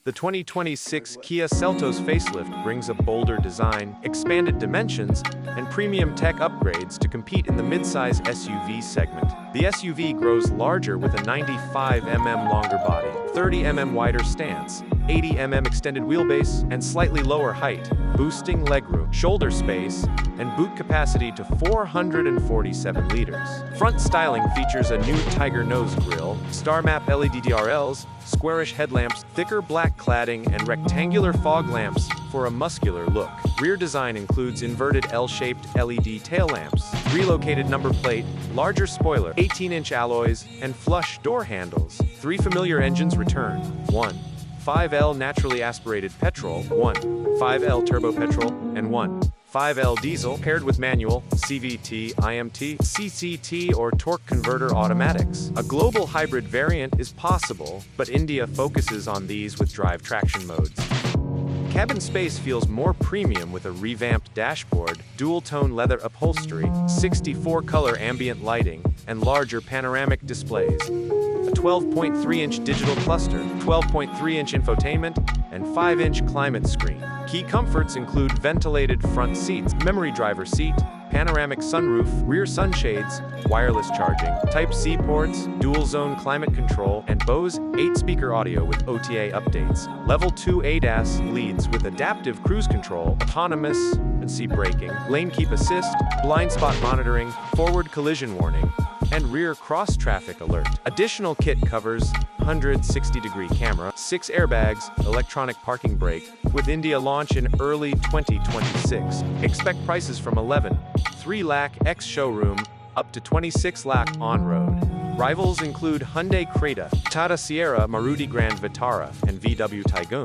The 2026 Kia Seltos facelift brings a bolder design, expanded dimensions, and premium tech upgrades to compete in the midsize SUV segment. The SUV grows larger with a 95mm longer body, 30mm wider stance, 80mm extended wheelbase, and slightly lower height, boosting legroom, shoulder space, and boot capacity to 447 liters. Front styling features a new Tiger nose grille, star map LED DRLs, squarish headlamps, thicker black cladding, and rectangular fog lamps for a muscular look. Rear design includes inverted L-shaped LED tail lamps, relocated number plate, larger spoiler, 18-inch alloys, and flush door handles. 3 familiar engines return. 1. 5L naturally aspirated petrol, 1. 5L turbo petrol, and 1. 5L diesel paired with manual, CVT, IMT, CCT, or torque converter automatics. A global hybrid variant is possible, but India focuses on these with drive traction modes. Cabin space feels more premium with a revamped dashboard, dual-tone leather upholstery, 64-color ambient lighting, and larger panoramic displays. A 12.3-inch digital cluster, 12.3-inch infotainment, and 5-inch climate screen. Key comforts include ventilated front seats, memory driver seat, panoramic sunroof, rear sunshades, wireless charging, Type-C ports, dual-zone climate control, and Bose 8-speaker audio with OTA updates. Level 2 ADAS leads with adaptive cruise control, autonomous emergency braking, lane keep assist, blind spot monitoring, forward collision warning, and rear cross-traffic alert. Additional kit covers 160-degree camera, 6 airbags, electronic parking brake, with India launch in early 2026. Expect prices from 3 lakh ex-showroom up to 26 lakh on-road. Rivals include Hyundai Creta, Tata Sierra, Maruti Grand Vitara, and VW Tiguan.